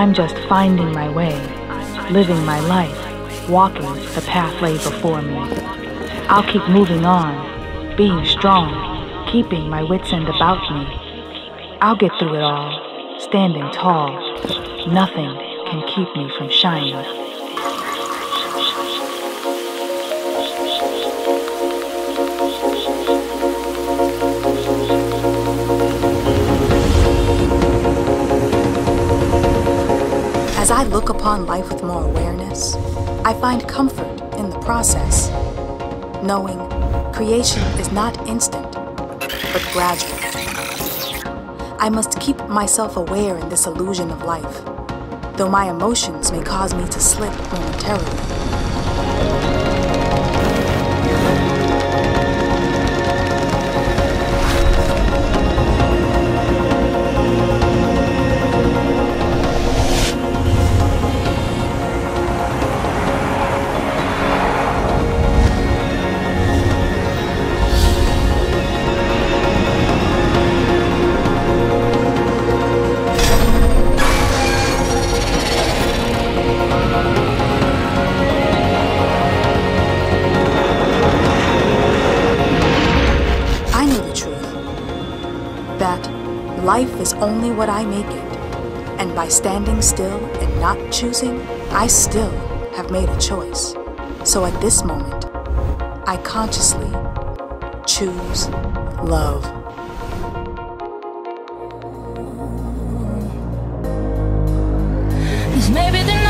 I'm just finding my way, living my life, walking the path laid before me. I'll keep moving on, being strong, keeping my wits end about me. I'll get through it all, standing tall. Nothing can keep me from shining. As I look upon life with more awareness, I find comfort in the process, knowing creation is not instant, but gradual. I must keep myself aware in this illusion of life, though my emotions may cause me to slip momentarily. Life is only what I make it, and by standing still and not choosing, I still have made a choice. So at this moment, I consciously choose love. This may be the